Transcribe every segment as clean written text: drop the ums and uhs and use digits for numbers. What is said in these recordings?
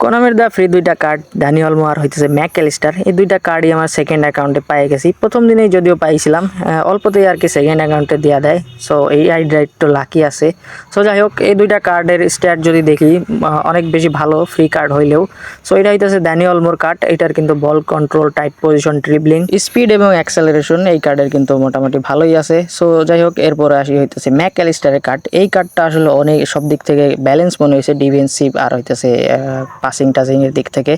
কোনামের দা free দুইটা card Dani Olmo আর হইতেছে Mac Allister, এই দুইটা কার্ডই আমার সেকেন্ড অ্যাকাউন্টে পাই গেছি। প্রথম দিনেই যদিও পাইছিলাম, অল্পতেই আর কি সেকেন্ড অ্যাকাউন্টে দেওয়া দেয়। সো এই আইডিয়া একটু লাকি আছে। সো যাই হোক, এই দুইটা কার্ডের স্ট্যাট যদি দেখি অনেক বেশি ভালো ফ্রি কার্ড হইলেও। সো এটা হইতেছে ড্যানি অলমোর কার্ড। এটার কিন্তু ball control, tight position, dribbling, speed এবং অ্যাক্সেলারেশন এই কার্ডের কিন্তু মোটামুটি ভালোই আছে। সো যাই হোক, এরপরে আসি হইতেছে ম্যাকঅ্যালিস্টারের কার্ড। এই কার্ডটা আসলে অনেক সব দিক থেকে ব্যালেন্স মনে হয়েছে, ডিফেন্সিভ আর হইতেছে পাসিং টাসিং এর দিক থেকে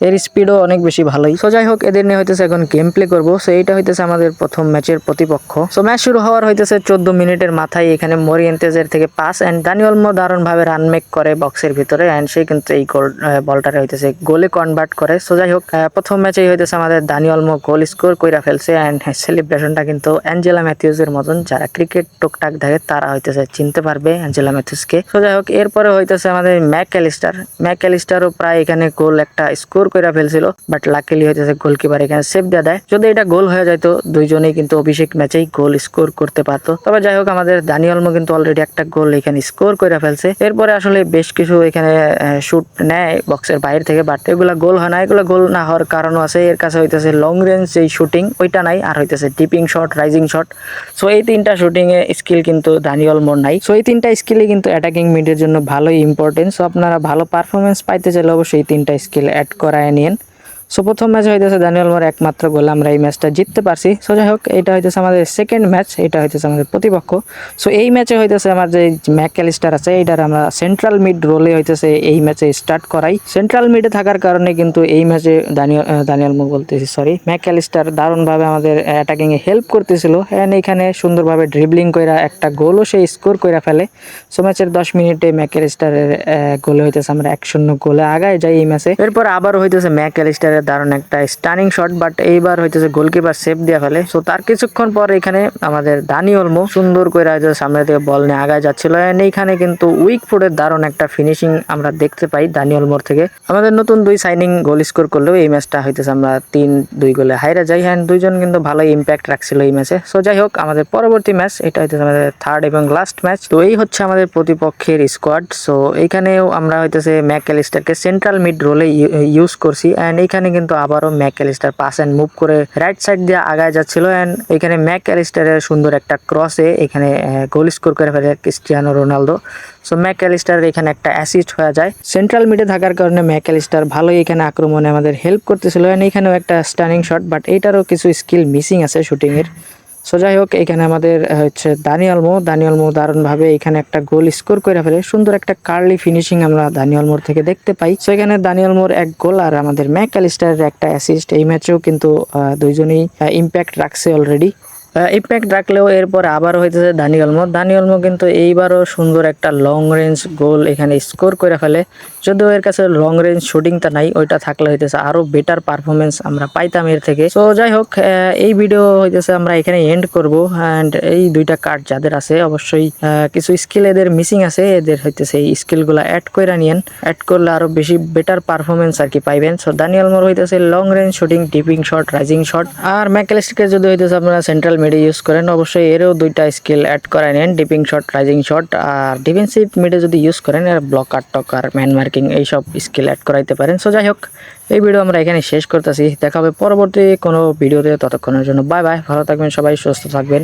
এর স্পিডও অনেক বেশি ভালোই। সো যাই হোক, এদের নিয়ে হইতেছে এখন গেম প্লে করবো। সো এইটা হইতেছে আমাদের প্রথম ম্যাচের প্রতিপক্ষ। সো ম্যাচ শুরু হওয়ার হইতেছে 14 মিনিটের মাথায় এখানে মরিয়েন্তেজের থেকে পাস এন্ড ড্যানি অলমো দারুণ ভাবে রান মেক করে বক্সের ভিতরে, এন্ড সে কিন্তু এই গোল বলটারে হইতেছে গোলে কনভার্ট করে। সো যাই হোক, প্রথম ম্যাচেই হইতেছে আমাদের ড্যানি অলমো গোল স্কোর কইরা ফেলছে, এন্ড সেলিব্রেশনটা কিন্তু অ্যাঞ্জেলা ম্যাথিউজের মতন। যারা ক্রিকেট টুকটাক দেখে তারা হইতেছে চিনতে পারবে অ্যাঞ্জেলা ম্যাথিউজকে। সো যাই হোক, এরপরে হইতেছে আমাদের ম্যাকঅ্যালিস্টারও প্রায় এখানে গোল একটা স্কোর করে ফেলছিল, বাট লাকিলি হইতেছে গোলকিপার এখানে সেভ দিয়ে দেয়। যদি এটা গোল হয়ে যাইতো, দুইজনেই কিন্তু অভিষেক ম্যাচেই গোল স্কোর করতে পারতো। তবে যাই হোক, আমাদের ড্যানি অলমো কিন্তু অলরেডি একটা গোল এখানে স্কোর করে ফেলছে। এরপরে আসলে বেশ কিছু এখানে শুট নেয় বক্সের বাইরে থেকে, বাট এগুলা গোল হয় না। এগুলা গোল না হওয়ার কারণও আছে, এর কাছে হইতেছে লং রেঞ্জ যেই শুটিং ওইটা নাই, আর হইতেছে dipping shot, rising shot. So এই তিনটা শুটিং এ স্কিল কিন্তু ড্যানি অলমোর নাই। সো এই তিনটা স্কিলই কিন্তু অ্যাটাকিং মিডের জন্য ভালোই ইম্পর্টেন্ট। সো আপনারা ভালো পারফরমেন্স পাইতে চাইলে অবশ্যই এই তিনটা স্কিল অ্যাড করায় নিন। সো প্রথম ম্যাচ হইতেছে ড্যানি অলমোর একমাত্র গোলে আমরা এই ম্যাচটা জিততে পারছি। সো যাই হোক, এটা হইতেছে আমাদের সেকেন্ড ম্যাচ, এটা হইতেছে আমাদের প্রতিপক্ষ। সো এই ম্যাচে হইতেছে আমার যে ম্যাকঅ্যালিস্টার আছে, এইটার আমরা সেন্ট্রাল মিড রোলে হইতেছে এই ম্যাচে স্টার্ট করাই। সেন্ট্রাল মিডে থাকার কারণে কিন্তু এই ম্যাচে ড্যানি অলমো বলতেছি, সরি, ম্যাকঅ্যালিস্টার দারুণভাবে আমাদের অ্যাটাকিং এ হেল্প করতেছিল, এন্ড এইখানে সুন্দরভাবে ড্রিবলিং কইরা একটা গোলও সে স্কোর কইরা ফেলে। সো ম্যাচের 10 মিনিটে ম্যাকঅ্যালিস্টারের গোলে হইতেছে আমরা 1-0 গোলে আগায় যাই এই ম্যাচে। এরপর আবার হইতেছে ম্যাকঅ্যালিস্টারের দারুণ একটা স্টানিং শট, বাট এইবার হইতেছে গোলকিপার সেভ দিয়ে ফেলে। সো তার কিছুক্ষণ পর এখানে আমাদের ড্যানি অলমো সুন্দর করে সামনে থেকে বল নিয়ে আগায় যাচ্ছিল, এন্ড এইখানে কিন্তু উইক ফুটের দারুণ একটা ফিনিশিং আমরা দেখতে পাই ড্যানি অলমোর থেকে। আমাদের নতুন দুই সাইনিং গোল স্কোর করলেও এই ম্যাচটা হইতেছে আমরা 3-2 গোলে হাইরা যাই, এন্ড দুইজন কিন্তু ভালোই ইম্প্যাক্ট রাখছিল এই ম্যাচে। সো যাই হোক, আমাদের পরবর্তী ম্যাচ, এটা হইতেছে আমাদের থার্ড এবং লাস্ট ম্যাচ। তো এই হচ্ছে আমাদের প্রতিপক্ষের স্কোয়াড। সো এইখানেও আমরা হইতেছে ম্যাকঅ্যালিস্টারকে সেন্ট্রাল মিড রোলে ইউজ করছি, এন্ড এইখানে কিন্তু আবারও ম্যাকঅ্যালিস্টার পাস এন্ড মুভ করে রাইট সাইড দিয়ে আগায় যাচ্ছিল, এন্ড এখানে ম্যাকঅ্যালিস্টারের সুন্দর একটা ক্রসে এখানে গোল স্কোর করে ফেলে ক্রিস্টিয়ানো রোনালদো। সো ম্যাকঅ্যালিস্টার এখানে একটা অ্যাসিস্ট হয়ে যায়। সেন্ট্রাল মিডে থাকার কারণে ম্যাকঅ্যালিস্টার ভালোই এখানে আক্রমণে আমাদের হেল্প করতেছিল, এন্ড এখানেও একটা স্টানিং শট, বাট এইটারও কিছু স্কিল মিসিং আছে শুটিং এর। সো যাই হোক, এখানে আমাদের হচ্ছে ড্যানি অলমো দারুণভাবে এখানে একটা গোল স্কোর করে ফেলে। সুন্দর একটা কার্লি ফিনিশিং আমরা ড্যানি অলমোর থেকে দেখতে পাই। সো এখানে ড্যানি অলমোর এক গোল আর আমাদের ম্যাকঅ্যালিস্টারের একটা অ্যাসিস্ট। এই ম্যাচেও কিন্তু দুইজনেই ইম্প্যাক্ট রাখছে অলরেডি। ইম্প্যাক্ট রাখলেও এরপর আবার হইতেছে ড্যানি অলমো কিন্তু এইবারও সুন্দর একটা লং রেঞ্জ গোল এখানে স্কোর করে ফেলে। যদিও এর কাছে লং রেঞ্জ শুটিংটা নাই, ওইটা থাকলে হইতেছে আরো বেটার পারফরমেন্স আমরা পাইতাম এর থেকে। সো যাই হোক, এই ভিডিও হইতেছে আমরা এখানে এন্ড করব, এন্ড এই দুইটা কার্ড যাদের আছে অবশ্যই কিছু স্কিল এদের মিসিং আছে, এদের হইতেছে এই স্কিলগুলো অ্যাড করে নিয়েন। অ্যাড করলে আরো বেশি বেটার পারফরমেন্স আর কি পাইবেন। সো ড্যানি অলমোর হইতেছে long range shooting, dipping shot, rising shot, আর ম্যাকঅ্যালিস্টারকে যদি হইতেছে আপনারা সেন্ট্রাল মিডে ইউজ করেন অবশ্যই এরও দুইটা স্কিল অ্যাড করে নেন, ডিপিং শট, রাইজিং শট। আর ডিফেন্সিভ মিডে যদি ইউজ করেন এর ব্লকার টকার, ম্যান মার্কিং এইসব স্কিল অ্যাড করাইতে পারেন। সো যাই হোক, এই ভিডিও আমরা এখানে শেষ করতেছি। দেখা হবে পরবর্তী কোনো ভিডিওতে, ততক্ষণের জন্য বাই বাই, ভালো থাকবেন সবাই, সুস্থ থাকবেন।